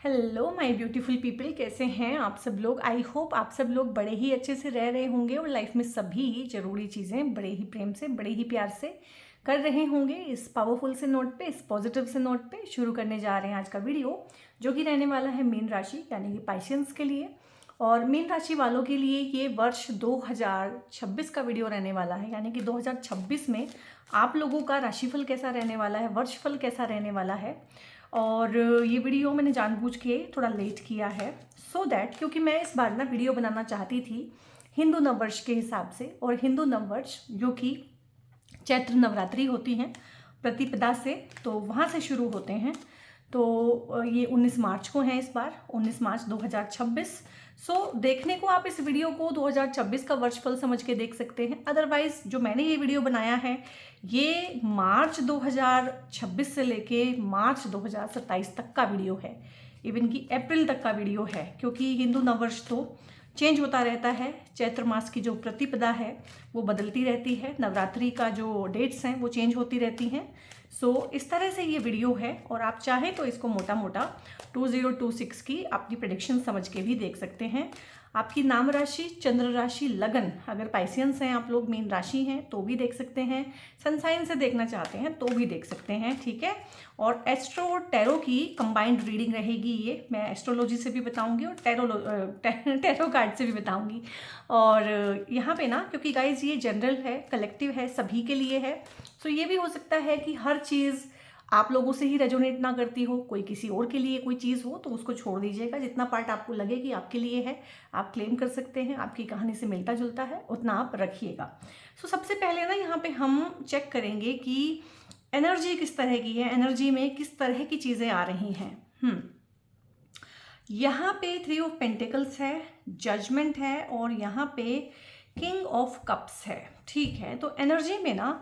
Hello my beautiful people, कैसे हैं आप सब लोग। आई होप आप सब लोग बड़े ही अच्छे से रह रहे होंगे और लाइफ में सभी ज़रूरी चीज़ें बड़े ही प्रेम से, बड़े ही प्यार से कर रहे होंगे। इस पावरफुल से नोट पे, इस पॉजिटिव से नोट पे शुरू करने जा रहे हैं आज का वीडियो, जो कि रहने वाला है मीन राशि यानी कि पाइशियंस के लिए। और मीन राशि वालों के लिए ये वर्ष 2026 का वीडियो रहने वाला है, यानी कि 2026 में आप लोगों का राशिफल कैसा रहने वाला है, वर्षफल कैसा रहने वाला है। और ये वीडियो मैंने जानबूझ के थोड़ा लेट किया है सो दैट, क्योंकि मैं इस बार ना वीडियो बनाना चाहती थी हिंदू नववर्ष के हिसाब से। और हिंदू नववर्ष जो कि चैत्र नवरात्रि होती हैं प्रतिपदा से, तो वहाँ से शुरू होते हैं। तो ये 19 मार्च को है इस बार, 19 मार्च 2026। सो देखने को आप इस वीडियो को 2026 का वर्षफल समझ के देख सकते हैं। अदरवाइज जो मैंने ये वीडियो बनाया है ये मार्च 2026 से लेके मार्च 2027 तक का वीडियो है, इवन कि अप्रैल तक का वीडियो है, क्योंकि हिंदू नववर्ष तो चेंज होता रहता है। चैत्र मास की जो प्रतिपदा है वो बदलती रहती है, नवरात्रि का जो डेट्स हैं वो चेंज होती रहती हैं। सो इस तरह से ये वीडियो है, और आप चाहें तो इसको मोटा मोटा 2026 की अपनी प्रेडिक्शन समझ के भी देख सकते हैं। आपकी नाम राशि, चंद्र राशि, लगन, अगर पाइसियंस हैं आप लोग, मीन राशि हैं तो भी देख सकते हैं, सनसाइन से देखना चाहते हैं तो भी देख सकते हैं, ठीक है। और एस्ट्रो और टैरो की कंबाइंड रीडिंग रहेगी ये, मैं एस्ट्रोलॉजी से भी बताऊंगी और टैरो कार्ड से भी बताऊंगी। और यहाँ पे ना, क्योंकि गाइज ये जनरल है, कलेक्टिव है, सभी के लिए है, तो ये भी हो सकता है कि हर चीज़ आप लोगों से ही रेजोनेट ना करती हो, कोई किसी और के लिए कोई चीज़ हो तो उसको छोड़ दीजिएगा। जितना पार्ट आपको लगे कि आपके लिए है आप क्लेम कर सकते हैं, आपकी कहानी से मिलता जुलता है, उतना आप रखिएगा। सो सबसे पहले ना यहाँ पे हम चेक करेंगे कि एनर्जी किस तरह की है, एनर्जी में किस तरह की चीज़ें आ रही हैं। यहाँ पे 3 ऑफ पेंटिकल्स है, जजमेंट है, और यहाँ पे किंग ऑफ कप्स है, ठीक है। तो एनर्जी में ना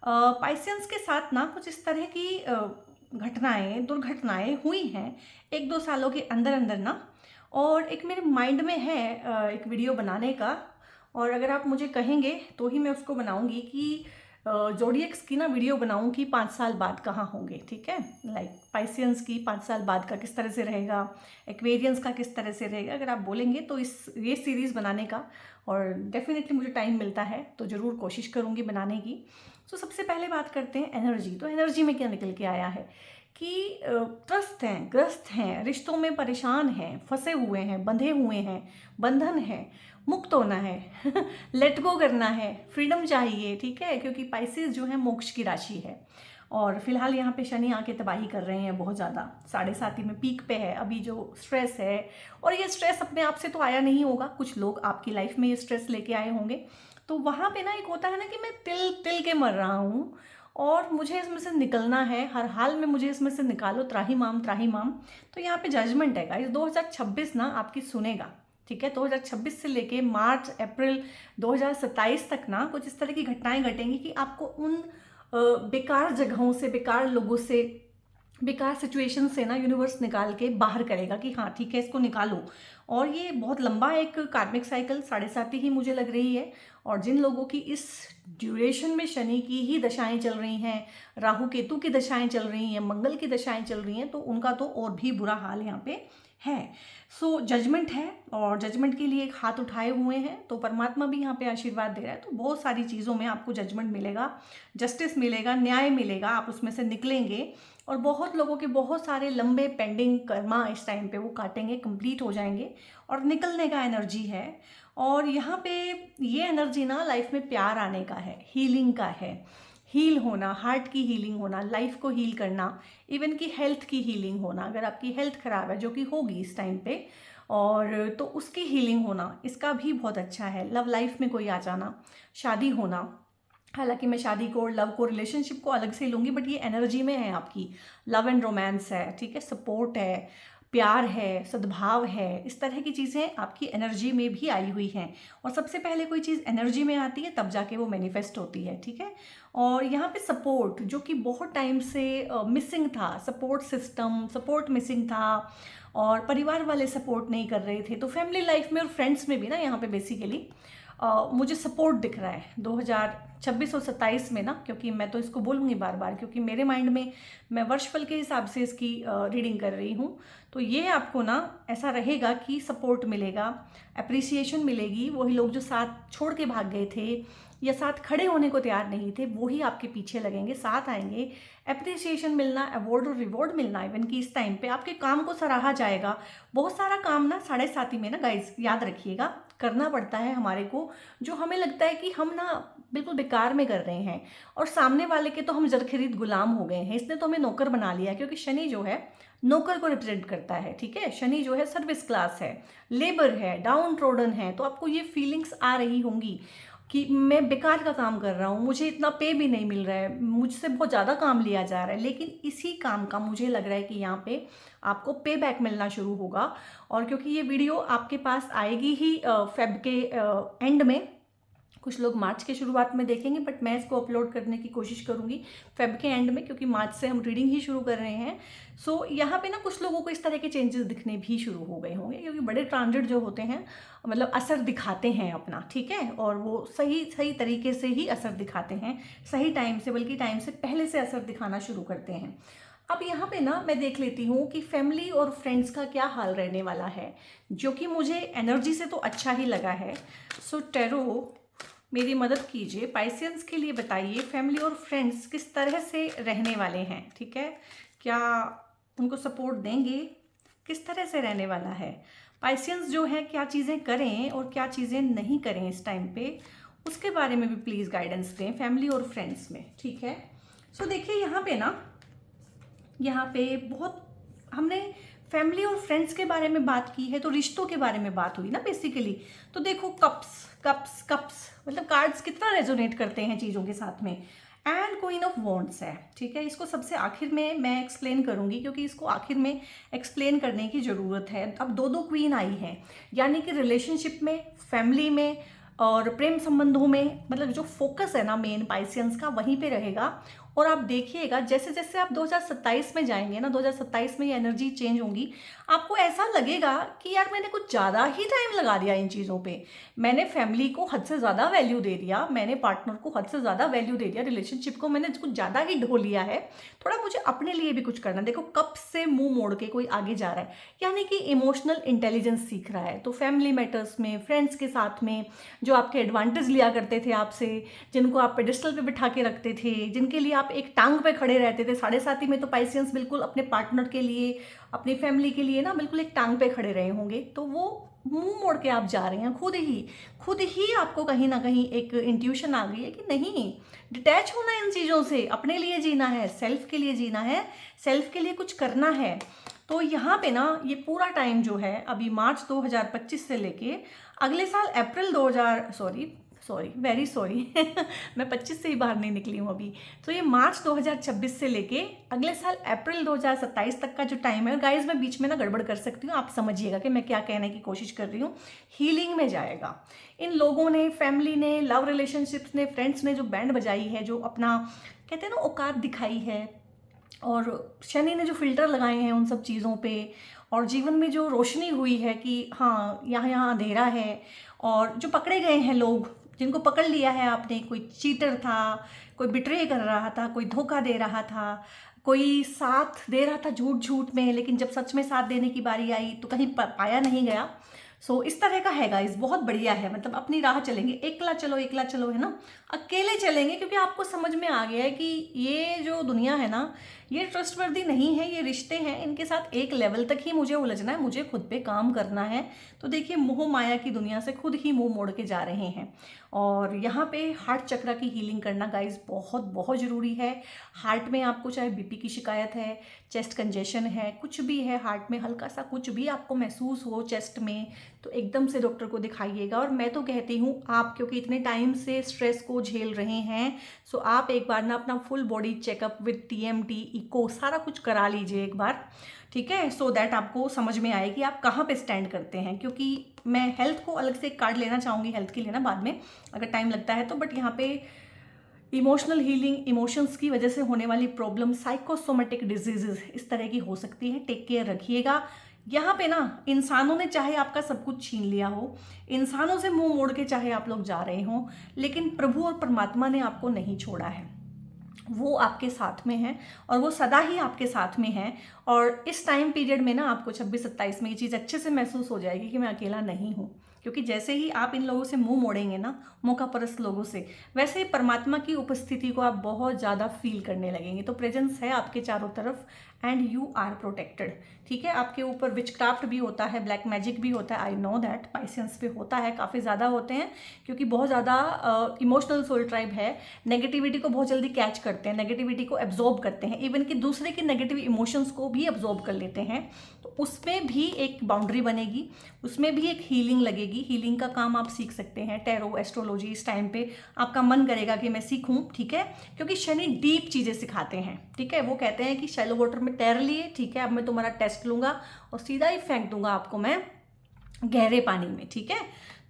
पाइसेंस के साथ ना कुछ इस तरह की घटनाएं, दुर्घटनाएं हुई हैं 1-2 सालों के अंदर अंदर ना। और एक मेरे माइंड में है एक वीडियो बनाने का, और अगर आप मुझे कहेंगे तो ही मैं उसको बनाऊंगी कि जोडियक्स की ना वीडियो बनाऊं कि 5 साल बाद कहाँ होंगे, ठीक है। लाइक पाइसियंस की 5 साल बाद का किस तरह से रहेगा, एक्वेरियंस का किस तरह से रहेगा, अगर आप बोलेंगे तो ये सीरीज़ बनाने का, और डेफिनेटली मुझे टाइम मिलता है तो ज़रूर कोशिश करूँगी बनाने की। तो सबसे पहले बात करते हैं एनर्जी। तो एनर्जी में क्या निकल के आया है कि त्रस्त हैं, ग्रस्त हैं, रिश्तों में परेशान हैं, फंसे हुए हैं, बंधे हुए हैं, बंधन है, मुक्त होना है लेट गो करना है, फ्रीडम चाहिए, ठीक है। क्योंकि पाइसेस जो है मोक्ष की राशि है, और फिलहाल यहाँ पे शनि आके तबाही कर रहे हैं बहुत ज़्यादा, 7.5 में पीक पे है अभी जो स्ट्रेस है। और ये स्ट्रेस अपने आप से तो आया नहीं होगा, कुछ लोग आपकी लाइफ में ये स्ट्रेस लेके आए होंगे। तो वहाँ पे ना एक होता है ना कि मैं तिल तिल के मर रहा हूँ और मुझे इसमें से निकलना है, हर हाल में मुझे इसमें से निकालो, त्राही माम त्राही माम। तो यहाँ पे जजमेंट है गाइस, 2026 ना आपकी सुनेगा, ठीक है। 2026 से लेके मार्च अप्रैल 2027 तक ना कुछ इस तरह की घटनाएं घटेंगी कि आपको उन बेकार जगहों से, बेकार लोगों से, बेकार सिचुएशन से ना यूनिवर्स निकाल के बाहर करेगा कि हाँ ठीक है इसको निकालो। और ये बहुत लंबा एक कार्मिक साइकिल 7.5 ही मुझे लग रही है। और जिन लोगों की इस ड्यूरेशन में शनि की ही दशाएं चल रही हैं, राहु केतु की दशाएं चल रही हैं, मंगल की दशाएं चल रही हैं, तो उनका तो और भी बुरा हाल यहाँ पे है। सो जजमेंट है, और जजमेंट के लिए एक हाथ उठाए हुए हैं, तो परमात्मा भी यहाँ पे आशीर्वाद दे रहा है। तो बहुत सारी चीज़ों में आपको जजमेंट मिलेगा, जस्टिस मिलेगा, न्याय मिलेगा, आप उसमें से निकलेंगे। और बहुत लोगों के बहुत सारे लंबे पेंडिंग कर्मा इस टाइम पे वो काटेंगे, कंप्लीट हो जाएंगे, और निकलने का एनर्जी है। और यहाँ पे ये एनर्जी ना लाइफ में प्यार आने का है, हीलिंग का है, हील होना, हार्ट की हीलिंग होना, लाइफ को हील करना, इवन की हेल्थ की हीलिंग होना। अगर आपकी हेल्थ खराब है, जो कि होगी इस टाइम पे, और तो उसकी हीलिंग होना, इसका भी बहुत अच्छा है। लव लाइफ में कोई आ जाना, शादी होना, हालांकि मैं शादी को और लव को, रिलेशनशिप को अलग से लूँगी, बट ये एनर्जी में है आपकी, लव एंड रोमांस है, ठीक है, सपोर्ट है, प्यार है, सद्भाव है, इस तरह की चीज़ें आपकी एनर्जी में भी आई हुई हैं। और सबसे पहले कोई चीज़ एनर्जी में आती है तब जाके वो मैनिफेस्ट होती है, ठीक है। और यहाँ पे सपोर्ट जो कि बहुत टाइम से मिसिंग था, सपोर्ट सिस्टम, सपोर्ट मिसिंग था, और परिवार वाले सपोर्ट नहीं कर रहे थे, तो फैमिली लाइफ में और फ्रेंड्स में भी ना यहाँ पे बेसिकली मुझे सपोर्ट दिख रहा है 2026 और 27 में ना, क्योंकि मैं तो इसको बोलूँगी बार बार क्योंकि मेरे माइंड में मैं वर्षफल के हिसाब से इसकी रीडिंग कर रही हूँ। तो ये आपको ना ऐसा रहेगा कि सपोर्ट मिलेगा, अप्रिसिएशन मिलेगी। वही लोग जो साथ छोड़ के भाग गए थे या साथ खड़े होने को तैयार नहीं थे, वो ही आपके पीछे लगेंगे, साथ आएंगे। अप्रिसिएशन मिलना, अवार्ड और रिवॉर्ड मिलना, इवन कि इस टाइम पे आपके काम को सराहा जाएगा। बहुत सारा काम ना 7.5 में ना गाइज, याद रखिएगा, करना पड़ता है हमारे को, जो हमें लगता है कि हम ना बिल्कुल बेकार में कर रहे हैं, और सामने वाले के तो हम जरखरीद गुलाम हो गए हैं। इसने तो हमें नौकर बना लिया, क्योंकि शनि जो है नौकर को रिप्रेजेंट करता है। ठीक है, शनि जो है सर्विस क्लास है, लेबर है, डाउन ट्रोडन है। तो आपको ये फीलिंग्स आ रही होंगी कि मैं बेकार का काम कर रहा हूँ, मुझे इतना पे भी नहीं मिल रहा है, मुझसे बहुत ज़्यादा काम लिया जा रहा है। लेकिन इसी काम का मुझे लग रहा है कि यहाँ पे आपको पे बैक मिलना शुरू होगा। और क्योंकि ये वीडियो आपके पास आएगी ही फेब के एंड में, कुछ लोग मार्च के शुरुआत में देखेंगे, बट मैं इसको अपलोड करने की कोशिश करूंगी फेब के एंड में, क्योंकि मार्च से हम रीडिंग ही शुरू कर रहे हैं। सो यहाँ पे ना कुछ लोगों को इस तरह के चेंजेस दिखने भी शुरू हो गए होंगे, क्योंकि बड़े ट्रांजिट जो होते हैं मतलब असर दिखाते हैं अपना। ठीक है, और वो सही सही तरीके से ही असर दिखाते हैं, सही टाइम से, बल्कि टाइम से पहले से असर दिखाना शुरू करते हैं। अब यहाँ पे ना मैं देख लेती हूँ कि फैमिली और फ्रेंड्स का क्या हाल रहने वाला है, जो कि मुझे एनर्जी से तो अच्छा ही लगा है। सो टैरो मेरी मदद कीजिए, पाइसियंस के लिए बताइए फैमिली और फ्रेंड्स किस तरह से रहने वाले हैं। ठीक है, क्या उनको सपोर्ट देंगे, किस तरह से रहने वाला है पाइसियंस जो है, क्या चीज़ें करें और क्या चीज़ें नहीं करें इस टाइम पे, उसके बारे में भी प्लीज़ गाइडेंस दें फैमिली और फ्रेंड्स में। ठीक है, सो देखिए यहाँ पे ना, यहाँ पे बहुत हमने फैमिली और फ्रेंड्स के बारे में बात की है, तो रिश्तों के बारे में बात हुई ना बेसिकली। तो देखो कप्स कप्स कप्स मतलब कार्ड्स कितना रेजोनेट करते हैं चीज़ों के साथ में। एंड क्वीन ऑफ वॉन्ड्स है। ठीक है, इसको सबसे आखिर में मैं एक्सप्लेन करूंगी, क्योंकि इसको आखिर में एक्सप्लेन करने की ज़रूरत है। अब दो दो क्वीन आई हैं, यानी कि रिलेशनशिप में, फैमिली में और प्रेम संबंधों में, मतलब जो फोकस है ना मेन पाइसियंस का वहीं पे रहेगा। और आप देखिएगा जैसे जैसे आप 2027 में जाएंगे ना, 2027 में ये एनर्जी चेंज होंगी, आपको ऐसा लगेगा कि यार मैंने कुछ ज़्यादा ही टाइम लगा दिया इन चीज़ों पे, मैंने फैमिली को हद से ज़्यादा वैल्यू दे दिया, मैंने पार्टनर को हद से ज़्यादा वैल्यू दे दिया, रिलेशनशिप को मैंने कुछ ज़्यादा ही ढो लिया है, थोड़ा मुझे अपने लिए भी कुछ करना। देखो कब से मुंह मोड़ के कोई आगे जा रहा है, यानी कि इमोशनल इंटेलिजेंस सीख रहा है। तो फैमिली मैटर्स में, फ्रेंड्स के साथ में, जो आपके एडवांटेज लिया करते थे आपसे, जिनको आप पेडिस्टल पे बिठा के रखते थे, जिनके लिए आप एक टांग पे खड़े रहते थे। 7.5 में तो पाइसियंस बिल्कुल अपने पार्टनर के लिए, अपनी फैमिली के लिए ना बिल्कुल एक टांग पे खड़े रहे होंगे। तो वो मुंह मोड़ के आप जा रहे हैं, खुद ही आपको कहीं ना कहीं एक इंट्यूशन आ गई है कि नहीं, डिटैच होना है इन चीज़ों से, अपने लिए जीना है, सेल्फ के लिए जीना है, सेल्फ के लिए कुछ करना है। तो यहाँ पे ना ये पूरा टाइम जो है अभी मार्च 2025 से लेके अगले साल अप्रैल 2000 वेरी सॉरी मैं 25 से ही बाहर नहीं निकली हूँ अभी। तो ये मार्च 2026 से लेके अगले साल अप्रैल 2027 तक का जो टाइम है गाइज, मैं बीच में ना गड़बड़ कर सकती हूँ, आप समझिएगा कि मैं क्या कहने की कोशिश कर रही हूँ। हीलिंग में जाएगा। इन लोगों ने, फैमिली ने, लव रिलेशनशिप्स ने, फ्रेंड्स ने जो बैंड बजाई है, जो अपना कहते हैं ना औकात दिखाई है, और शनि ने जो फिल्टर लगाए हैं उन सब चीज़ों पे, और जीवन में जो रोशनी हुई है कि हाँ यहाँ यहाँ अंधेरा है, और जो पकड़े गए हैं लोग, जिनको पकड़ लिया है आपने, कोई चीटर था, कोई बिट्रे कर रहा था, कोई धोखा दे रहा था, कोई साथ दे रहा था झूठ झूठ में, लेकिन जब सच में साथ देने की बारी आई तो कहीं पाया नहीं गया। सो इस तरह का है गाइस, बहुत बढ़िया है। मतलब अपनी राह चलेंगे, एकला चलो है ना, अकेले चलेंगे, क्योंकि आपको समझ में आ गया है कि ये जो दुनिया है ना, ये ट्रस्टवर्दी नहीं है, ये रिश्ते हैं, इनके साथ एक लेवल तक ही मुझे उलझना है, मुझे खुद पे काम करना है। तो देखिए मोह माया की दुनिया से खुद ही मुंह मोड़ के जा रहे हैं। और यहाँ पे हार्ट चक्र की हीलिंग करना गाइस बहुत बहुत ज़रूरी है। हार्ट में आपको चाहे बीपी की शिकायत है, चेस्ट कंजेशन है, कुछ भी है, हार्ट में हल्का सा कुछ भी आपको महसूस हो चेस्ट में, तो एकदम से डॉक्टर को दिखाइएगा। और मैं तो कहती हूँ आप, क्योंकि इतने टाइम से स्ट्रेस को झेल रहे हैं, सो आप एक बार ना अपना full body checkup with TMT, echo, सारा कुछ करा लीजिए एक बार। ठीक है, सो दैट आपको समझ में आए कि आप कहाँ पे स्टैंड करते हैं। क्योंकि मैं हेल्थ को अलग से एक कार्ड लेना चाहूँगी हेल्थ के लिए ना बाद में, अगर टाइम लगता है तो, बट यहाँ पे इमोशनल हीलिंग, इमोशंस की वजह से होने वाली प्रॉब्लम, साइकोसोमेटिक डिजीजेस इस तरह की हो सकती है। टेक केयर रखिएगा। यहाँ पे ना इंसानों ने चाहे आपका सब कुछ छीन लिया हो, इंसानों से मुंह मोड़ के चाहे आप लोग जा रहे हो, लेकिन प्रभु और परमात्मा ने आपको नहीं छोड़ा है। वो आपके साथ में है और वो सदा ही आपके साथ में है। और इस टाइम पीरियड में ना आपको 26-27 में ये चीज़ अच्छे से महसूस हो जाएगी कि मैं अकेला नहीं हूँ, क्योंकि जैसे ही आप इन लोगों से मुंह मोड़ेंगे ना, मौका परस्त लोगों से, वैसे ही परमात्मा की उपस्थिति को आप बहुत ज़्यादा फील करने लगेंगे। तो प्रेजेंस है आपके चारों तरफ एंड यू आर प्रोटेक्टेड। ठीक है, आपके ऊपर विचक्राफ्ट भी होता है, ब्लैक मैजिक भी होता है, आई नो दैट पाइसेंस पे होता है, काफ़ी ज़्यादा होते हैं, क्योंकि बहुत ज़्यादा इमोशनल सोल ट्राइब है। नेगेटिविटी को बहुत जल्दी कैच करते हैं, नेगेटिविटी को एब्जॉर्ब करते हैं, इवन कि दूसरे के नेगेटिव इमोशंस को भी एब्जॉर्ब कर लेते हैं। तो उसमें भी एक बाउंड्री बनेगी, उसमें भी एक हीलिंग लगेगी। हीलिंग का काम आप सीख सकते हैं, टैरो, एस्ट्रोलॉजी। इस टाइम पे आपका मन करेगा कि मैं सीखूं, ठीक है, क्योंकि शनि डीप चीज़ें सिखाते हैं। ठीक है, वो कहते हैं कि शैलो वाटर में तैर लिए, ठीक है, अब मैं तुम्हारा टेस्ट लूंगा और सीधा ही फेंक दूंगा आपको मैं गहरे पानी में। ठीक है,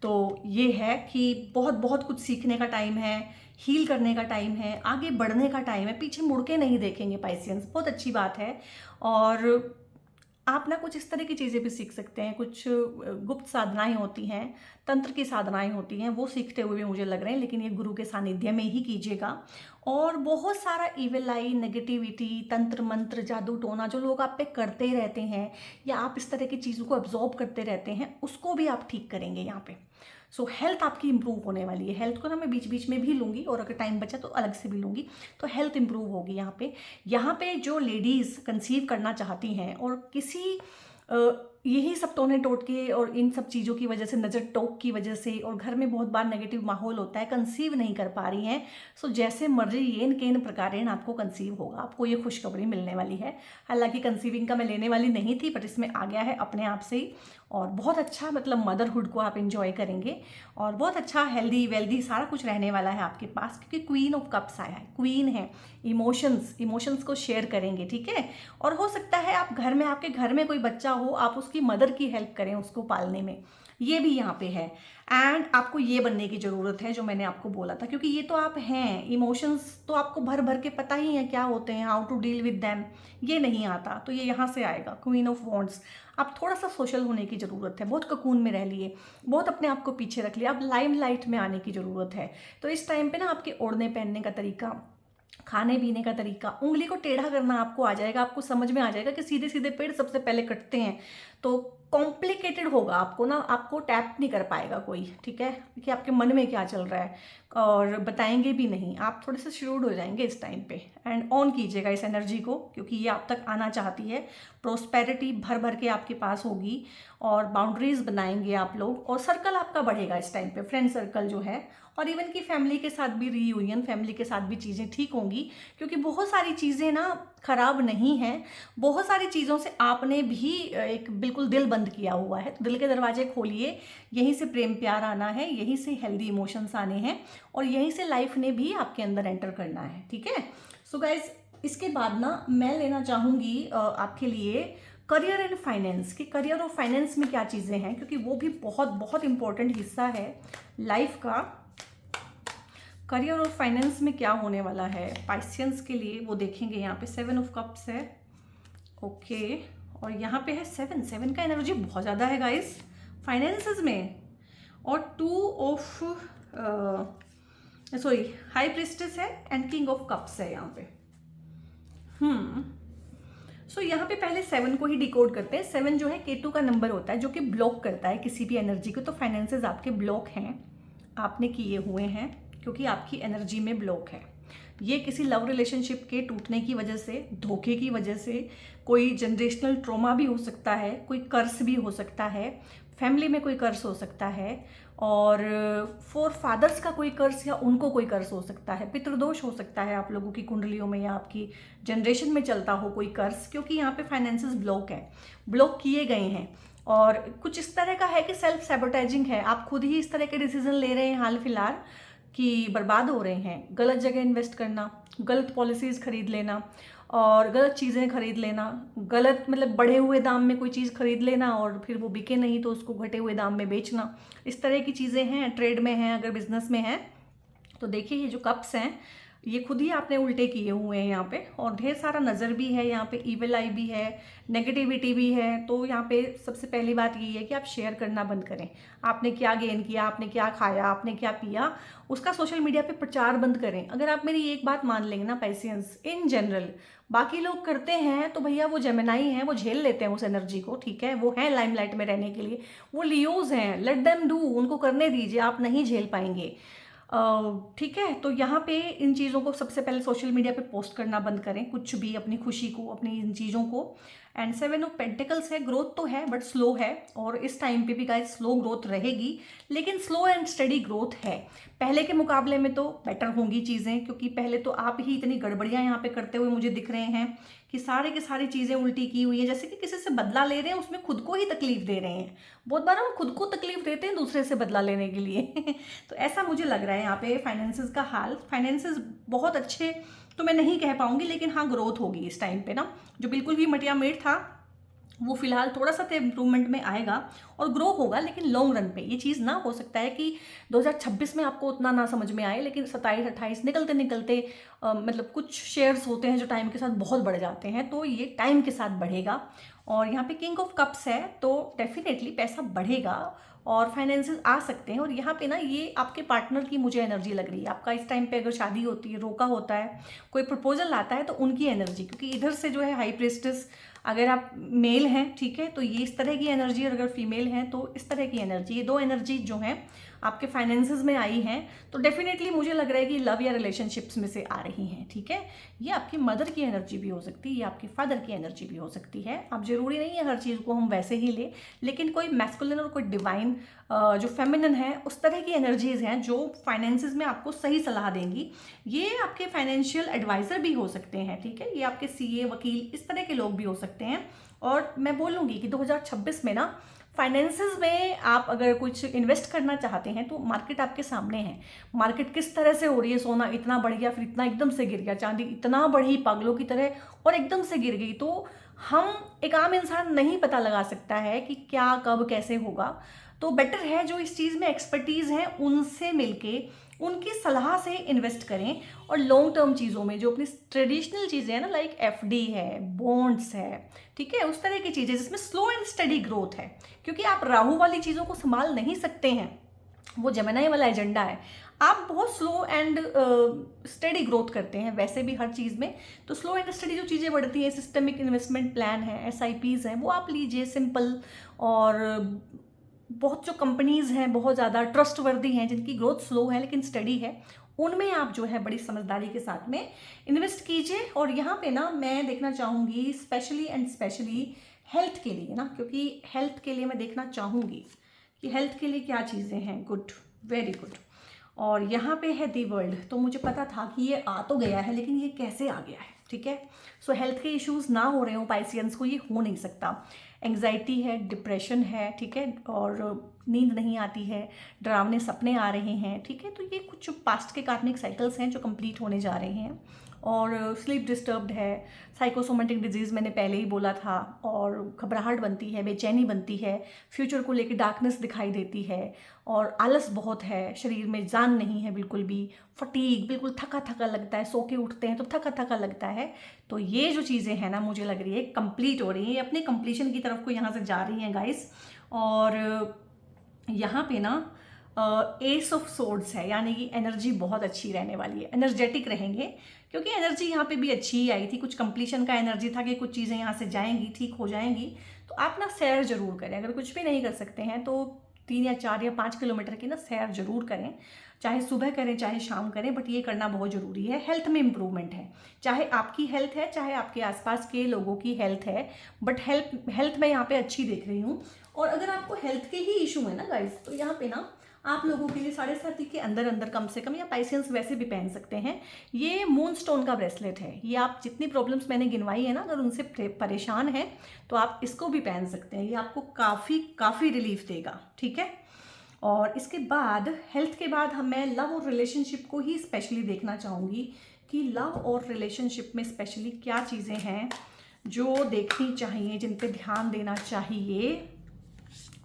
तो ये है कि बहुत बहुत कुछ सीखने का टाइम है, हील करने का टाइम है, आगे बढ़ने का टाइम है, पीछे मुड़ के नहीं देखेंगे पाइसियंस, बहुत अच्छी बात है। और आप ना कुछ इस तरह की चीज़ें भी सीख सकते हैं, कुछ गुप्त साधनाएं होती हैं, तंत्र की साधनाएं होती हैं, वो सीखते हुए भी मुझे लग रहे हैं, लेकिन ये गुरु के सानिध्य में ही कीजिएगा। और बहुत सारा इविल आई, नेगेटिविटी, तंत्र मंत्र, जादू टोना जो लोग आप पे करते रहते हैं, या आप इस तरह की चीज़ों को अब्जॉर्ब करते रहते हैं, उसको भी आप ठीक करेंगे यहाँ पे। सो हेल्थ आपकी इंप्रूव होने वाली है। हेल्थ को ना मैं बीच बीच में भी लूँगी, और अगर टाइम बचा तो अलग से भी लूँगी। तो हेल्थ इंप्रूव होगी यहाँ पे। यहाँ पे जो लेडीज़ कंसीव करना चाहती हैं और किसी यही सब टोने टोटके और इन सब चीज़ों की वजह से, नज़र टोक की वजह से, और घर में बहुत बार नेगेटिव माहौल होता है, कंसीव नहीं कर पा रही हैं, सो जैसे मर्जी येन केन प्रकारेण आपको कंसीव होगा, आपको ये खुशखबरी मिलने वाली है। हालांकि कंसीविंग का मैं लेने वाली नहीं थी, बट इसमें आ गया है अपने आप से ही। और बहुत अच्छा, मतलब मदरहुड को आप इंजॉय करेंगे, और बहुत अच्छा हेल्दी वेल्दी सारा कुछ रहने वाला है आपके पास, क्योंकि क्वीन ऑफ कप्स आया है, क्वीन है। इमोशंस को शेयर करेंगे, ठीक है। और हो सकता है आप घर में, आपके घर में कोई बच्चा हो, आप उसकी मदर की हेल्प करें उसको पालने में, ये भी यहाँ पे है। एंड आपको ये बनने की ज़रूरत है जो मैंने आपको बोला था, क्योंकि ये तो आप हैं। इमोशंस तो आपको भर भर के पता ही है क्या होते हैं, how to deal with them, ये नहीं आता, तो ये यहाँ से आएगा। क्वीन ऑफ वॉन्ड्स, आप थोड़ा सा सोशल होने की ज़रूरत है, बहुत ककून में रह लिए, बहुत अपने आप को पीछे रख लिया, अब लाइमलाइट में आने की ज़रूरत है। तो इस टाइम पे ना आपके ओढ़ने पहनने का तरीका, खाने पीने का तरीका, उंगली को टेढ़ा करना आपको आ जाएगा, आपको समझ में आ जाएगा कि सीधे सीधे पेड़ सबसे पहले कटते हैं। तो कॉम्प्लिकेटेड होगा, आपको ना, आपको टैप नहीं कर पाएगा कोई, ठीक है, कि आपके मन में क्या चल रहा है, और बताएंगे भी नहीं। आप थोड़े से श्रूड हो जाएंगे इस टाइम पे। एंड ऑन कीजिएगा इस एनर्जी को, क्योंकि ये आप तक आना चाहती है। प्रोस्पेरिटी भर भर के आपके पास होगी, और बाउंड्रीज बनाएंगे आप लोग, और सर्कल आपका बढ़ेगा इस टाइम पे, फ्रेंड सर्कल जो है, और इवन की फैमिली के साथ भी रीयूनियन, फैमिली के साथ भी चीज़ें ठीक होंगी, क्योंकि बहुत सारी चीज़ें ना खराब नहीं हैं। बहुत सारी चीज़ों से आपने भी एक बिल्कुल दिल बंद किया हुआ है, तो दिल के दरवाजे खोलिए। यहीं से प्रेम प्यार आना है, यहीं से हेल्दी इमोशंस आने हैं, और यहीं से लाइफ ने भी आपके अंदर एंटर करना है, ठीक है। सो गाइज, इसके बाद ना मैं लेना चाहूँगी आपके लिए करियर एंड फाइनेंस, कि करियर और फाइनेंस में क्या चीज़ें हैं, क्योंकि वो भी बहुत बहुत इंपॉर्टेंट हिस्सा है लाइफ का। करियर और फाइनेंस में क्या होने वाला है पाइसियंस के लिए, वो देखेंगे। यहाँ पे 7 ऑफ कप्स है, ओके, और यहाँ पे है 7 का एनर्जी बहुत ज़्यादा है गाइस फाइनेंसेस में। और 2 ऑफ हाई प्रिस्टेस है, एंड किंग ऑफ कप्स है यहाँ पे। सो यहाँ पे पहले 7 को ही डिकोड करते हैं। 7 जो है केतु का नंबर होता है, जो कि ब्लॉक करता है किसी भी एनर्जी को। तो फाइनेंसेस आपके ब्लॉक हैं, आपने किए हुए हैं, क्योंकि आपकी एनर्जी में ब्लॉक है। ये किसी लव रिलेशनशिप के टूटने की वजह से, धोखे की वजह से, कोई जनरेशनल ट्रॉमा भी हो सकता है, कोई कर्स भी हो सकता है, फैमिली में कोई कर्स हो सकता है, और फोर फादर्स का कोई कर्स, या उनको कोई कर्स हो सकता है, पितृदोष हो सकता है आप लोगों की कुंडलियों में, या आपकी जनरेशन में चलता हो कोई कर्स, क्योंकि यहाँ पे फाइनेंसेस ब्लॉक है, ब्लॉक किए गए हैं। और कुछ इस तरह का है कि सेल्फ सैबोटाइजिंग है, आप खुद ही इस तरह के डिसीजन ले रहे हैं हाल फिलहाल, कि बर्बाद हो रहे हैं। गलत जगह इन्वेस्ट करना, गलत पॉलिसीज़ खरीद लेना, और गलत चीज़ें खरीद लेना, गलत मतलब बढ़े हुए दाम में कोई चीज़ खरीद लेना, और फिर वो बिके नहीं तो उसको घटे हुए दाम में बेचना, इस तरह की चीज़ें हैं। ट्रेड में हैं, अगर बिजनेस में हैं तो देखिए ये जो कप्स हैं, ये खुद ही आपने उल्टे किए हुए हैं यहाँ पे, और ढेर सारा नज़र भी है यहाँ पे, इविल आई भी है, नेगेटिविटी भी है। तो यहाँ पे सबसे पहली बात ये है कि आप शेयर करना बंद करें। आपने क्या गेन किया, आपने क्या खाया, आपने क्या पिया, उसका सोशल मीडिया पे प्रचार बंद करें। अगर आप मेरी एक बात मान लेंगे ना पैसियंस इन जनरल, बाकी लोग करते हैं तो भैया वो जेमिनाई हैं, वो झेल लेते हैं उस एनर्जी को, ठीक है, वो हैं लाइमलाइट में रहने के लिए, वो लियोज हैं, लेट देम डू, उनको करने दीजिए, आप नहीं झेल पाएंगे। ठीक है, तो यहाँ पे इन चीज़ों को सबसे पहले सोशल मीडिया पे पोस्ट करना बंद करें, कुछ भी अपनी खुशी को, अपनी इन चीज़ों को। एंड 7 ऑफ पेंटिकल्स है, ग्रोथ तो है बट स्लो है, और इस टाइम पे भी गाइस स्लो ग्रोथ रहेगी, लेकिन स्लो एंड स्टडी ग्रोथ है। पहले के मुकाबले में तो बेटर होंगी चीज़ें, क्योंकि पहले तो आप ही इतनी गड़बड़ियाँ यहाँ पे करते हुए मुझे दिख रहे हैं कि सारे की सारी चीज़ें उल्टी की हुई है, जैसे कि किसी से बदला ले रहे हैं, उसमें खुद को ही तकलीफ दे रहे हैं। बहुत बार हम खुद को तकलीफ देते हैं दूसरे से बदला लेने के लिए तो ऐसा मुझे लग रहा है यहाँ पे फाइनेंसेस का हाल। फाइनेंसेस बहुत अच्छे तो मैं नहीं कह पाऊंगी, लेकिन हाँ ग्रोथ होगी इस टाइम पे ना। जो बिल्कुल भी मटिया मेट था वो फिलहाल थोड़ा सा तो इम्प्रूवमेंट में आएगा और ग्रो होगा, लेकिन लॉन्ग रन पे ये चीज़ ना हो सकता है कि 2026 में आपको उतना ना समझ में आए, लेकिन 27-28 निकलते निकलते मतलब कुछ शेयर्स होते हैं जो टाइम के साथ बहुत बढ़ जाते हैं, तो ये टाइम के साथ बढ़ेगा। और यहाँ पे किंग ऑफ कप्स है, तो डेफिनेटली पैसा बढ़ेगा और फाइनेंसेस आ सकते हैं। और यहाँ पे ना ये आपके पार्टनर की मुझे एनर्जी लग रही है। आपका इस टाइम पे अगर शादी होती है, रोका होता है, कोई प्रपोजल आता है, तो उनकी एनर्जी, क्योंकि इधर से जो है हाई प्रिस्टेस, अगर आप मेल हैं ठीक है तो ये इस तरह की एनर्जी, और अगर फीमेल हैं तो इस तरह की एनर्जी, ये दो एनर्जी जो हैं आपके फाइनेंसेस में आई हैं, तो डेफिनेटली मुझे लग रहा है कि लव या रिलेशनशिप्स में से आ रही हैं, ठीक है। ये आपकी मदर की एनर्जी भी हो सकती है, ये आपके फादर की एनर्जी भी हो सकती है। अब जरूरी नहीं है हर चीज़ को हम वैसे ही लें, लेकिन कोई मैस्कुलिन और कोई डिवाइन जो फेमिनिन है, उस तरह की एनर्जीज हैं जो फाइनेंसेस में आपको सही सलाह देंगी। ये आपके फाइनेंशियल एडवाइज़र भी हो सकते हैं, ठीक है, ये आपके सीए, वकील, इस तरह के लोग भी हो सकते हैं। और मैं बोलूँगी कि 2026 में ना फाइनेंसेस में आप अगर कुछ इन्वेस्ट करना चाहते हैं तो मार्केट आपके सामने है। मार्केट किस तरह से हो रही है, सोना इतना बढ़ गया, फिर इतना एकदम से गिर गया, चांदी इतना बढ़ी पागलों की तरह और एकदम से गिर गई, तो हम एक आम इंसान नहीं पता लगा सकता है कि क्या कब कैसे होगा। तो बेटर है जो इस चीज़ में एक्सपर्टीज़ हैं उनसे मिलके, उनकी सलाह से इन्वेस्ट करें। और लॉन्ग टर्म चीज़ों में जो अपनी ट्रेडिशनल चीज़ें हैं ना, लाइक एफडी है, बॉन्ड्स है, ठीक है, उस तरह की चीज़ें जिसमें स्लो एंड स्टडी ग्रोथ है, क्योंकि आप राहु वाली चीज़ों को संभाल नहीं सकते हैं, वो जेमिनी वाला एजेंडा है। आप बहुत स्लो एंड स्टडी ग्रोथ करते हैं वैसे भी हर चीज़ में, तो स्लो एंड स्टडी जो चीज़ें बढ़ती हैं, सिस्टमिक इन्वेस्टमेंट प्लान है, SIPs हैं, वो आप लीजिए सिंपल। और बहुत जो कंपनीज़ हैं बहुत ज़्यादा ट्रस्टवर्दी हैं, जिनकी ग्रोथ स्लो है लेकिन स्टडी है, उनमें आप जो है बड़ी समझदारी के साथ में इन्वेस्ट कीजिए। और यहाँ पे ना मैं देखना चाहूँगी स्पेशली हेल्थ के लिए ना, क्योंकि हेल्थ के लिए मैं देखना चाहूँगी कि हेल्थ के लिए क्या चीज़ें हैं गुड, वेरी गुड। और यहाँ पे है दी वर्ल्ड, तो मुझे पता था कि ये आ तो गया है, लेकिन ये कैसे आ गया है, ठीक है। सो हेल्थ के इश्यूज़ ना हो रहे हो पाइसियंस को, ये हो नहीं सकता। एंग्जाइटी है, डिप्रेशन है, ठीक है, और नींद नहीं आती है, डरावने सपने आ रहे हैं, ठीक है, तो ये कुछ पास्ट के कार्मिक साइकिल्स हैं जो कंप्लीट होने जा रहे हैं। और स्लीप डिस्टर्ब्ड है, साइकोसोमेटिक डिजीज़ मैंने पहले ही बोला था, और घबराहट बनती है, बेचैनी बनती है, फ्यूचर को लेकर डार्कनेस दिखाई देती है, और आलस बहुत है, शरीर में जान नहीं है बिल्कुल भी, फटीग, बिल्कुल थका थका लगता है, सो के उठते हैं तो थका थका लगता है। तो ये जो चीज़ें हैं ना, मुझे लग रही है कंप्लीट हो रही हैं, अपने कंप्लीशन की तरफ को यहाँ से जा रही हैं गाइस। और यहाँ पे ना एस ऑफ सोर्ड्स है, यानी कि एनर्जी बहुत अच्छी रहने वाली है, एनर्जेटिक रहेंगे, क्योंकि एनर्जी यहाँ पे भी अच्छी ही आई थी। कुछ कंप्लीशन का एनर्जी था कि कुछ चीज़ें यहाँ से जाएंगी, ठीक हो जाएंगी। तो आप ना सैर जरूर करें, अगर कुछ भी नहीं कर सकते हैं तो 3 या 4 या 5 किलोमीटर की ना सैर जरूर करें, चाहे सुबह करें चाहे शाम करें, बट ये करना बहुत ज़रूरी है। हेल्थ में इम्प्रूवमेंट है, चाहे आपकी हेल्थ है चाहे आपके आसपास के लोगों की हेल्थ है, बट हेल्थ मैं यहाँ पे अच्छी देख रही हूँ। और अगर आपको हेल्थ के ही इशू है ना गाइस, तो यहाँ पे ना आप लोगों के लिए 7.5 के अंदर अंदर कम से कम, या पाइसियंस वैसे भी पहन सकते हैं, ये मून स्टोन का ब्रेसलेट है। ये आप जितनी प्रॉब्लम्स मैंने गिनवाई है ना, अगर उनसे परेशान हैं तो आप इसको भी पहन सकते हैं, ये आपको काफ़ी रिलीफ देगा, ठीक है। और इसके बाद हेल्थ के बाद मैं लव और रिलेशनशिप को ही स्पेशली देखना चाहूँगी कि लव और रिलेशनशिप में स्पेशली क्या चीज़ें हैं जो देखनी चाहिए, जिन पे ध्यान देना चाहिए,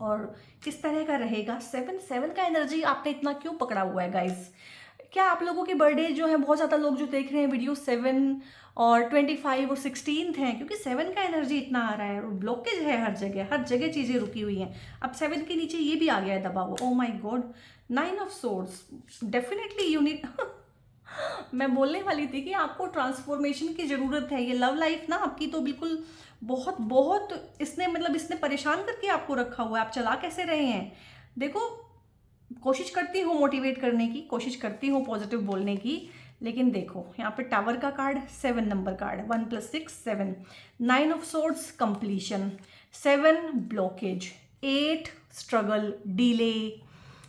और किस तरह का रहेगा। 7 का एनर्जी आपने इतना क्यों पकड़ा हुआ है गाइस? क्या आप लोगों के बर्थडे जो है, बहुत ज़्यादा लोग जो देख रहे हैं वीडियो 7 और 25 और 16 हैं, क्योंकि 7 का एनर्जी इतना आ रहा है और ब्लॉकेज है हर जगह चीज़ें रुकी हुई हैं। अब 7 के नीचे ये भी आ गया है दबा हुआ। Oh my god, 9 of swords, definitely you need मैं बोलने वाली थी कि आपको ट्रांसफॉर्मेशन की ज़रूरत है। ये लव लाइफ ना आपकी तो बिल्कुल बहुत बहुत इसने मतलब इसने परेशान करके आपको रखा हुआ है। आप चला कैसे रहे हैं? देखो, कोशिश करती हूँ मोटिवेट करने की, कोशिश करती हूँ पॉजिटिव बोलने की, लेकिन देखो यहाँ पे टावर का card, 7 number card, 1 + 6 7, 9 of swords completion, 7 blockage, 8 struggle delay.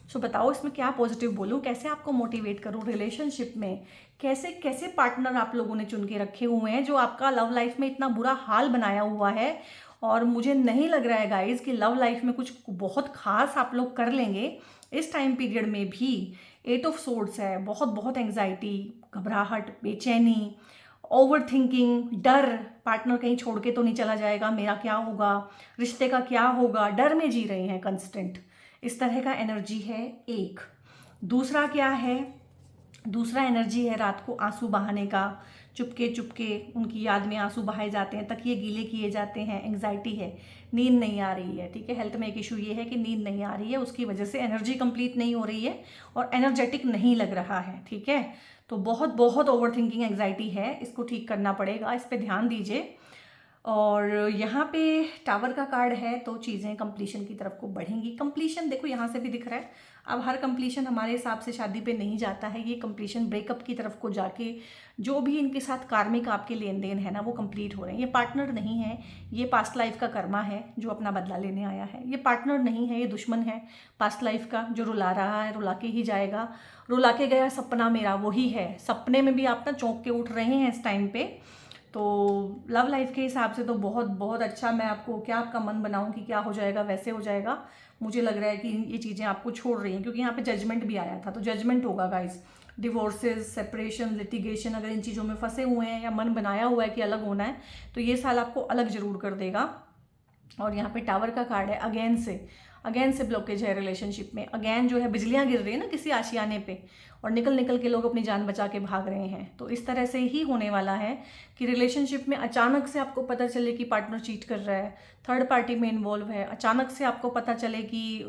So बताओ इसमें क्या पॉजिटिव बोलूँ, कैसे आपको मोटिवेट करूँ रिलेशनशिप में? कैसे कैसे पार्टनर आप लोगों ने चुन के रखे हुए हैं जो आपका लव लाइफ में इतना बुरा हाल बनाया हुआ है। और मुझे नहीं लग रहा है गाइज कि लव लाइफ में कुछ बहुत खास आप लोग कर लेंगे इस टाइम पीरियड में भी। 8 ऑफ सोर्ड्स है, बहुत बहुत एंग्जाइटी, घबराहट, बेचैनी, ओवर थिंकिंग, डर, पार्टनर कहीं छोड़ के तो नहीं चला जाएगा, मेरा क्या होगा, रिश्ते का क्या होगा, डर में जी रहे हैं कंस्टेंट, इस तरह का एनर्जी है एक। दूसरा क्या है? दूसरा एनर्जी है रात को आंसू बहाने का, चुपके चुपके उनकी याद में आंसू बहाए जाते हैं, तकिए गीले किए जाते हैं, एंग्जाइटी है, नींद नहीं आ रही है, ठीक है। हेल्थ में एक इशू ये है कि नींद नहीं आ रही है, उसकी वजह से एनर्जी कंप्लीट नहीं हो रही है और एनर्जेटिक नहीं लग रहा है, ठीक है। तो बहुत बहुत ओवर थिंकिंग एंग्जाइटी है, इसको ठीक करना पड़ेगा, इस पर ध्यान दीजिए। और यहाँ पे टावर का कार्ड है तो चीज़ें कंप्लीशन की तरफ को बढ़ेंगी। कंप्लीशन देखो यहाँ से भी दिख रहा है। अब हर कंप्लीशन हमारे हिसाब से शादी पे नहीं जाता है, ये कंप्लीशन ब्रेकअप की तरफ को जाके जो भी इनके साथ कार्मिक आपके लेन देन है ना वो कंप्लीट हो रहे हैं। ये पार्टनर नहीं है, ये पास्ट लाइफ का कर्मा है जो अपना बदला लेने आया है। ये पार्टनर नहीं है, ये दुश्मन है पास्ट लाइफ का जो रुला रहा है, रुला के ही जाएगा। रुला के गया सपना मेरा वही है, सपने में भी आप ना चौंक के उठ रहे हैं इस टाइम पे। तो लव लाइफ के हिसाब से तो बहुत बहुत अच्छा। मैं आपको क्या आपका मन बनाऊं कि क्या हो जाएगा वैसे हो जाएगा। मुझे लग रहा है कि ये चीज़ें आपको छोड़ रही हैं, क्योंकि यहाँ पे जजमेंट भी आया था, तो जजमेंट होगा गाइस। डिवोर्सेस, सेपरेशन, लिटिगेशन, अगर इन चीज़ों में फंसे हुए हैं या मन बनाया हुआ है कि अलग होना है, तो ये साल आपको अलग जरूर कर देगा। और यहाँ पे टावर का कार्ड है, अगेन से ब्लॉकेज है रिलेशनशिप में। अगेन जो है बिजलियां गिर रही है ना किसी आशियाने पे, और निकल निकल के लोग अपनी जान बचा के भाग रहे हैं। तो इस तरह से ही होने वाला है कि रिलेशनशिप में अचानक से आपको पता चले कि पार्टनर चीट कर रहा है, थर्ड पार्टी में इन्वॉल्व है, अचानक से आपको पता चले कि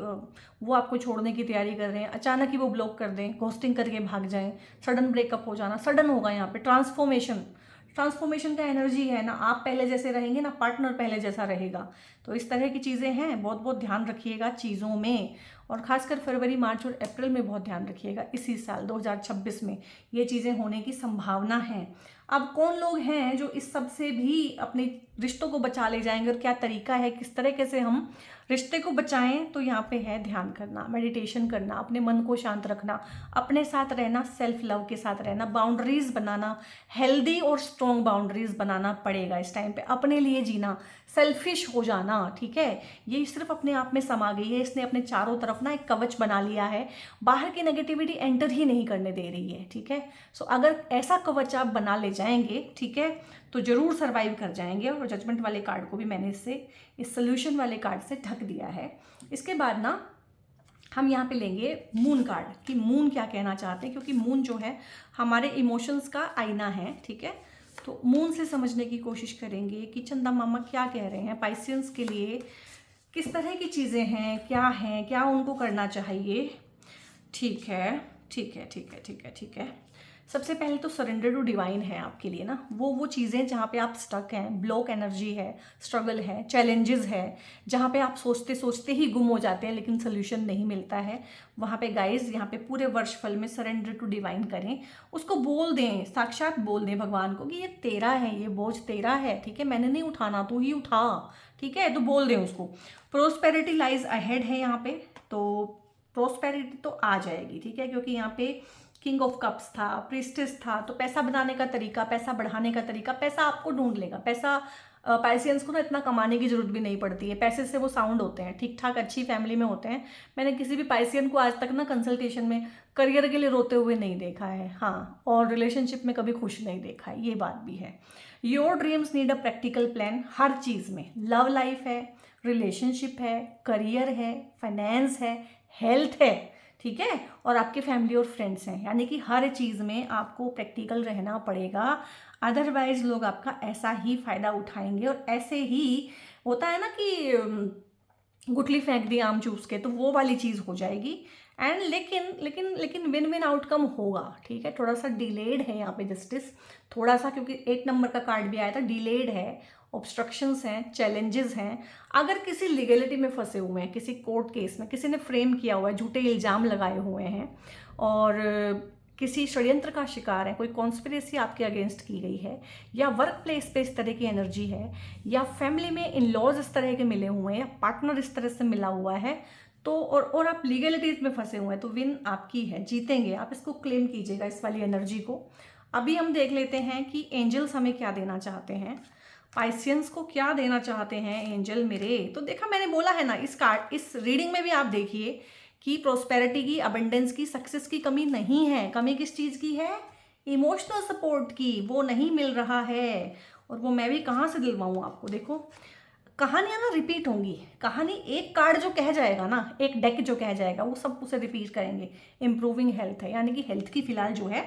वो आपको छोड़ने की तैयारी कर रहे हैं, अचानक ही वो ब्लॉक कर दें, घोस्टिंग करके भाग जाएं, सडन ब्रेकअप हो जाना, सडन होगा यहाँ पे ट्रांसफॉर्मेशन का एनर्जी है ना। आप पहले जैसे रहेंगे ना, पार्टनर पहले जैसा रहेगा। तो इस तरह की चीज़ें हैं, बहुत बहुत ध्यान रखिएगा चीज़ों में, और खासकर फरवरी, मार्च और अप्रैल में बहुत ध्यान रखिएगा। इसी साल 2026 में ये चीज़ें होने की संभावना है। अब कौन लोग हैं जो इस सब से भी अपने रिश्तों को बचा ले जाएंगे और क्या तरीका है, किस तरीके से हम रिश्ते को बचाएं? तो यहाँ पे है ध्यान करना, मेडिटेशन करना, अपने मन को शांत रखना, अपने साथ रहना, सेल्फ लव के साथ रहना, बाउंड्रीज बनाना, हेल्दी और स्ट्रॉन्ग बाउंड्रीज बनाना पड़ेगा इस टाइम पे, अपने लिए जीना, सेल्फिश हो जाना, ठीक है। ये सिर्फ अपने आप में समा गई है, इसने अपने चारों तरफ ना एक कवच बना लिया है, बाहर की नेगेटिविटी एंटर ही नहीं करने दे रही है, ठीक है। सो अगर ऐसा कवच आप बना ले जाएंगे, ठीक है, तो जरूर सर्वाइव कर जाएंगे। और जजमेंट वाले कार्ड को भी मैंने इस सोल्यूशन वाले कार्ड से ढक दिया है। इसके बाद ना हम यहाँ पे लेंगे मून कार्ड कि मून क्या कहना चाहते हैं, क्योंकि मून जो है हमारे इमोशंस का आईना है, ठीक है। तो मून से समझने की कोशिश करेंगे कि चंदा मामा क्या कह रहे हैं पाइसियंस के लिए, किस तरह की चीज़ें हैं, क्या उनको करना चाहिए। ठीक है, ठीक है, ठीक है, ठीक है, ठीक है। सबसे पहले तो सरेंडर टू डिवाइन है आपके लिए ना, वो चीज़ें जहाँ पे आप स्टक हैं, ब्लॉक एनर्जी है, स्ट्रगल है, चैलेंजेस है, जहाँ पे आप सोचते सोचते ही गुम हो जाते हैं लेकिन सोल्यूशन नहीं मिलता है, वहाँ पे गाइज यहाँ पे पूरे वर्ष फल में सरेंडर टू डिवाइन करें, उसको बोल दें, साक्षात बोल दें भगवान को कि ये तेरा है, ये बोझ तेरा है, ठीक है, मैंने नहीं उठाना, तू ही उठा, ठीक है। तो बोल दें उसको। प्रोस्पेरिटी लाइज अहेड है यहाँ पे, तो प्रोस्पेरिटी तो आ जाएगी, ठीक है, क्योंकि यहाँ पे किंग ऑफ कप्स था, प्रीस्टेस था, तो पैसा बनाने का तरीका, पैसा बढ़ाने का तरीका, पैसा आपको ढूंढ लेगा। पैसा पाइसियंस को ना इतना कमाने की जरूरत भी नहीं पड़ती है, पैसे से वो साउंड होते हैं, ठीक ठाक अच्छी फैमिली में होते हैं। मैंने किसी भी पाइसियन को आज तक ना कंसल्टेशन में करियर के लिए रोते हुए नहीं देखा है, हाँ, और रिलेशनशिप में कभी खुश नहीं देखा है, ये बात भी है। Your dreams need a practical plan हर चीज़ में, लव लाइफ है, रिलेशनशिप है, करियर है, फाइनेंस है, हेल्थ है, ठीक है, और आपके फैमिली और फ्रेंड्स हैं, यानी कि हर चीज़ में आपको प्रैक्टिकल रहना पड़ेगा, अदरवाइज लोग आपका ऐसा ही फ़ायदा उठाएंगे और ऐसे ही होता है ना कि गुठली फेंक दी आम चूस के, तो वो वाली चीज़ हो जाएगी। एंड लेकिन लेकिन लेकिन विन विन आउटकम होगा, ठीक है। थोड़ा सा डिलेड है यहाँ पे जस्टिस, थोड़ा सा, क्योंकि 8 नंबर का कार्ड भी आया था, डिलेड है, ऑब्स्ट्रक्शंस हैं, चैलेंजेस हैं। अगर किसी लीगलिटी में फंसे हुए हैं, किसी कोर्ट केस में किसी ने फ्रेम किया हुआ है, झूठे इल्ज़ाम लगाए हुए हैं और किसी षड्यंत्र का शिकार है, कोई कॉन्स्पिरेसी आपके अगेंस्ट की गई है, या वर्क प्लेस पे इस तरह की एनर्जी है, या फैमिली में इन लॉज इस तरह के मिले हुए हैं, या पार्टनर इस तरह से मिला हुआ है, तो और आप लीगलिटीज में फंसे हुए हैं, तो विन आपकी है, जीतेंगे आप, इसको क्लेम कीजिएगा इस वाली एनर्जी को। अभी हम देख लेते हैं कि एंजल्स हमें क्या देना चाहते हैं, पाइसियंस को क्या देना चाहते हैं एंजल मेरे। तो देखा, मैंने बोला है ना, इस रीडिंग में भी आप देखिए कि प्रोस्पेरिटी की, अबंडेंस की, सक्सेस की कमी नहीं है। कमी किस चीज़ की है? इमोशनल सपोर्ट की, वो नहीं मिल रहा है। और वो मैं भी कहाँ से दिलवाऊँ आपको। देखो, कहानियाँ ना रिपीट होंगी, कहानी एक कार्ड जो कह जाएगा ना, एक डेक जो कह जाएगा, वो सब उसे रिपीट करेंगे। इम्प्रूविंग हेल्थ है, यानी कि हेल्थ की फिलहाल जो है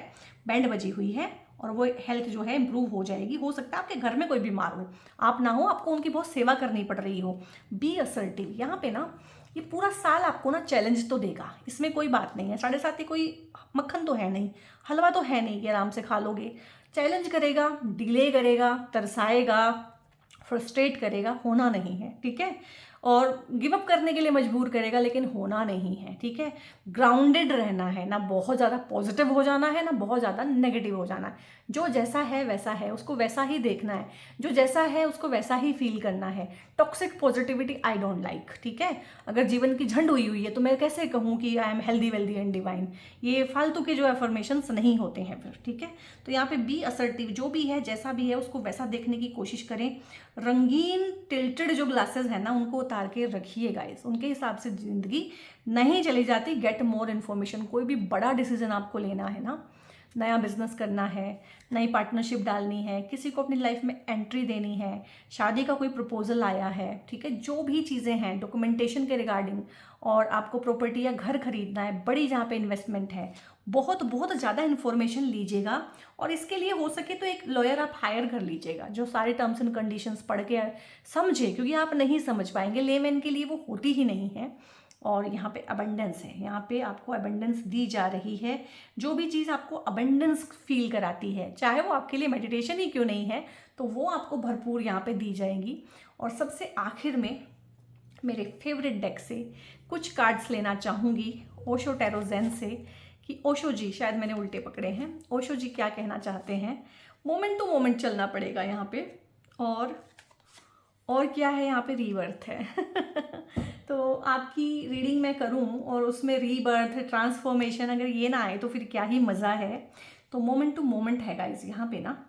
बैंड बजी हुई है, और वो हेल्थ जो है इम्प्रूव हो जाएगी। हो सकता है आपके घर में कोई बीमार हो, आप ना हो, आपको उनकी बहुत सेवा करनी पड़ रही हो। Be assertive. यहाँ पे ना ये पूरा साल आपको ना चैलेंज तो देगा, इसमें कोई बात नहीं है। 7.5 कोई मक्खन तो है नहीं, हलवा तो है नहीं कि आराम से खा लोगे। चैलेंज करेगा, डिले करेगा, तरसाएगा, फ्रस्ट्रेट करेगा, होना नहीं है, ठीक है। और गिव अप करने के लिए मजबूर करेगा, लेकिन होना नहीं है, ठीक है। ग्राउंडेड रहना है, ना बहुत ज़्यादा पॉजिटिव हो जाना है, ना बहुत ज़्यादा नेगेटिव हो जाना है। जो जैसा है वैसा है, उसको वैसा ही देखना है, जो जैसा है उसको वैसा ही फील करना है। Toxic positivity I don't like, ठीक है। अगर जीवन की झंड हुई हुई है तो मैं कैसे कहूँ कि I am healthy, wealthy and divine, ये फालतू के जो एफर्मेशंस नहीं होते हैं फिर, ठीक है। तो यहाँ पे बी असर्टिव, जो भी है जैसा भी है उसको वैसा देखने की कोशिश करें। रंगीन टिल्टेड जो ग्लासेस है ना, उनको उतार के रखिए गाइस, उनके हिसाब से जिंदगी नहीं चली जाती। Get more information. कोई भी बड़ा डिसीजन आपको लेना है ना, नया बिजनेस करना है, नई पार्टनरशिप डालनी है, किसी को अपनी लाइफ में एंट्री देनी है, शादी का कोई प्रपोजल आया है, ठीक है, जो भी चीज़ें हैं डॉक्यूमेंटेशन के रिगार्डिंग, और आपको प्रॉपर्टी या घर खरीदना है, बड़ी जहाँ पे इन्वेस्टमेंट है, बहुत बहुत ज़्यादा इन्फॉर्मेशन लीजिएगा। और इसके लिए हो सके तो एक लॉयर आप हायर कर लीजिएगा, जो सारे टर्म्स एंड कंडीशंस पढ़ के समझे, क्योंकि आप नहीं समझ पाएंगे, लेमैन के लिए वो होती ही नहीं है। और यहाँ पे अबंडेंस है, यहाँ पे आपको अबंडेंस दी जा रही है। जो भी चीज़ आपको अबंडेंस फील कराती है, चाहे वो आपके लिए मेडिटेशन ही क्यों नहीं है, तो वो आपको भरपूर यहाँ पे दी जाएंगी। और सबसे आखिर में मेरे फेवरेट डेक से कुछ कार्ड्स लेना चाहूँगी, ओशो टैरो ज़ेन से, कि ओशो जी, शायद मैंने उल्टे पकड़े हैं, ओशो जी क्या कहना चाहते हैं। मोमेंट टू मोमेंट चलना पड़ेगा यहाँ पे। और क्या है यहाँ पे? रीबर्थ है। तो आपकी रीडिंग मैं करूँ और उसमें रीबर्थ, ट्रांसफॉर्मेशन अगर ये ना आए तो फिर क्या ही मज़ा है। तो मोमेंट टू मोमेंट है गाइस यहाँ पे ना।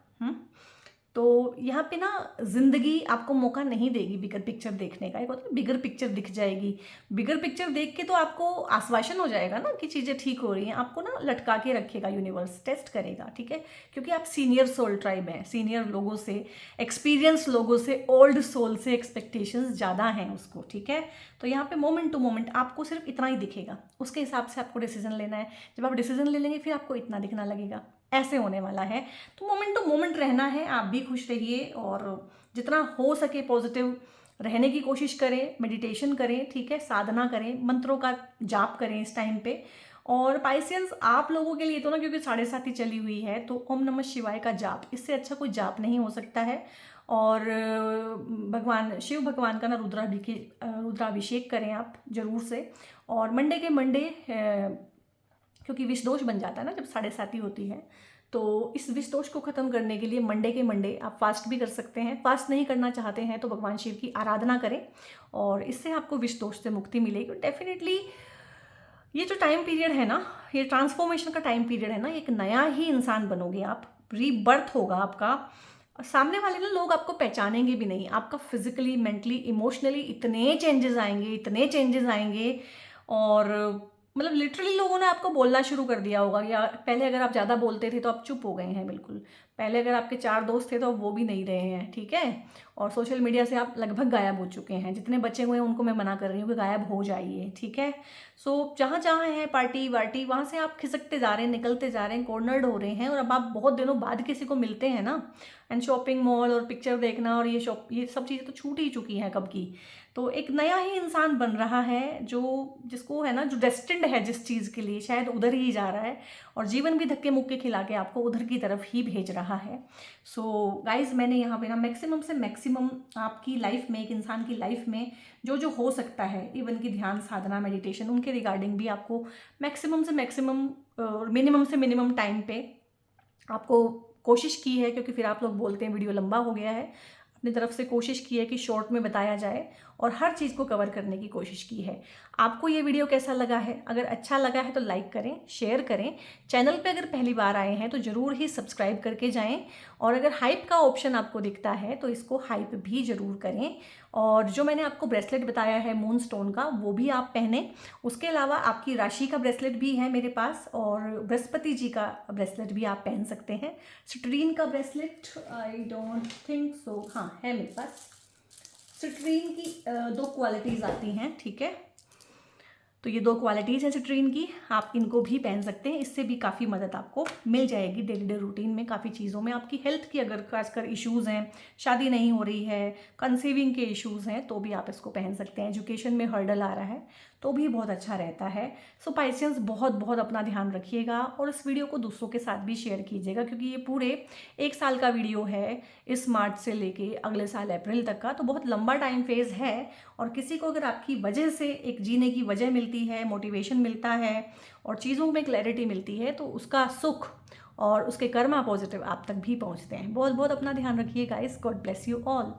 तो यहाँ पे ना जिंदगी आपको मौका नहीं देगी बिगर पिक्चर देखने का। एक होता है बिगर पिक्चर दिख जाएगी, बिगर पिक्चर देख के तो आपको आश्वासन हो जाएगा ना कि चीज़ें ठीक हो रही हैं। आपको ना लटका के रखेगा यूनिवर्स, टेस्ट करेगा, ठीक है, क्योंकि आप सीनियर सोल ट्राइब हैं, सीनियर लोगों से, एक्सपीरियंस लोगों से, ओल्ड सोल से एक्सपेक्टेशंस ज़्यादा हैं उसको, ठीक है। तो यहाँ पे मोमेंट टू मोमेंट आपको सिर्फ इतना ही दिखेगा, उसके हिसाब से आपको डिसीजन लेना है। जब आप डिसीजन ले लेंगे फिर आपको इतना दिखना लगेगा, ऐसे होने वाला है। तो मोमेंट टू मोमेंट रहना है, आप भी खुश रहिए और जितना हो सके पॉजिटिव रहने की कोशिश करें, मेडिटेशन करें, ठीक है, साधना करें, मंत्रों का जाप करें इस टाइम पे। और पाइसियंस आप लोगों के लिए तो ना, क्योंकि 7.5 चली हुई है, तो ओम नमः शिवाय का जाप, इससे अच्छा कोई जाप नहीं हो सकता है। और भगवान शिव भगवान का ना रुद्राभिषेक करें आप जरूर से। और मंडे के मंडे, क्योंकि विष दोष बन जाता है ना जब 7.5 होती है, तो इस विष दोष को खत्म करने के लिए मंडे के मंडे आप फास्ट भी कर सकते हैं। फास्ट नहीं करना चाहते हैं तो भगवान शिव की आराधना करें, और इससे आपको विष दोष से मुक्ति मिलेगी। डेफिनेटली ये जो टाइम पीरियड है ना, ये ट्रांसफॉर्मेशन का टाइम पीरियड है ना, एक नया ही इंसान बनोगे आप, रीबर्थ होगा आपका। सामने वाले ना लोग आपको पहचानेंगे भी नहीं, आपका फिजिकली, मेंटली, इमोशनली इतने चेंजेस आएंगे, इतने चेंजेस आएंगे। और मतलब लिटरली लोगों ने आपको बोलना शुरू कर दिया होगा, या पहले अगर आप ज़्यादा बोलते थे तो आप चुप हो गए हैं बिल्कुल। पहले अगर आपके 4 दोस्त थे तो अब वो भी नहीं रहे हैं, ठीक है। और सोशल मीडिया से आप लगभग गायब हो चुके हैं। जितने बचे हुए हैं उनको मैं मना कर रही हूँ कि गायब हो जाइए, ठीक है। सो जहाँ जहाँ है पार्टी वार्टी, वहाँ से आप खिसकते जा रहे हैं, निकलते जा रहे हैं, कॉर्नर्ड हो रहे हैं। और अब आप बहुत दिनों बाद किसी को मिलते हैं ना, एंड शॉपिंग मॉल और पिक्चर देखना और ये सब चीज़ें तो छूट ही चुकी हैं कब की। तो एक नया ही इंसान बन रहा है, जो जिसको है ना, जो डेस्टिन्ड है जिस चीज़ के लिए, शायद उधर ही जा रहा है। और जीवन भी धक्के मुक्के खिला के आपको उधर की तरफ ही भेज रहा है। सो गाइज, मैंने यहाँ पे ना मैक्सिमम से मैक्सिमम आपकी लाइफ में, एक इंसान की लाइफ में जो जो हो सकता है, इवन की ध्यान साधना मेडिटेशन, उनके रिगार्डिंग भी आपको मैक्सिमम से मैक्सिमम और मिनिमम से मिनिमम टाइम पे आपको कोशिश की है। क्योंकि फिर आप लोग बोलते हैं वीडियो लंबा हो गया है, अपनी तरफ से कोशिश की है कि शॉर्ट में बताया जाए और हर चीज़ को कवर करने की कोशिश की है। आपको ये वीडियो कैसा लगा है? अगर अच्छा लगा है तो लाइक करें, शेयर करें। चैनल पे अगर पहली बार आए हैं तो ज़रूर ही सब्सक्राइब करके जाएं। और अगर हाइप का ऑप्शन आपको दिखता है तो इसको हाइप भी ज़रूर करें। और जो मैंने आपको ब्रेसलेट बताया है मून स्टोन का, वो भी आप पहने। उसके अलावा आपकी राशि का ब्रेसलेट भी है मेरे पास, और बृहस्पति जी का ब्रेसलेट भी आप पहन सकते हैं। सिट्रीन का bracelet I don't think so, हाँ है मेरे पास। सिट्रीन की 2 क्वालिटीज़ आती हैं, ठीक है। तो ये 2 क्वालिटीज़ हैं सिट्रीन की, आप इनको भी पहन सकते हैं। इससे भी काफ़ी मदद आपको मिल जाएगी डेली डे रूटीन में, काफ़ी चीज़ों में। आपकी हेल्थ की अगर खासकर इश्यूज़ हैं, शादी नहीं हो रही है, कंसीविंग के इश्यूज़ हैं, तो भी आप इसको पहन सकते हैं। एजुकेशन में हर्डल आ रहा है तो भी बहुत अच्छा रहता है। सो पाइसेंस, बहुत बहुत अपना ध्यान रखिएगा और इस वीडियो को दूसरों के साथ भी शेयर कीजिएगा, क्योंकि ये पूरे 1 साल का वीडियो है, इस मार्च से लेके अगले साल अप्रैल तक का। तो बहुत लंबा टाइम फेज़ है। और किसी को अगर आपकी वजह से एक जीने की वजह मिलती है, मोटिवेशन मिलता है और चीज़ों में क्लैरिटी मिलती है, तो उसका सुख और उसके कर्मा पॉजिटिव आप तक भी पहुंचते हैं। बहुत बहुत अपना ध्यान रखिए guys. God bless you all.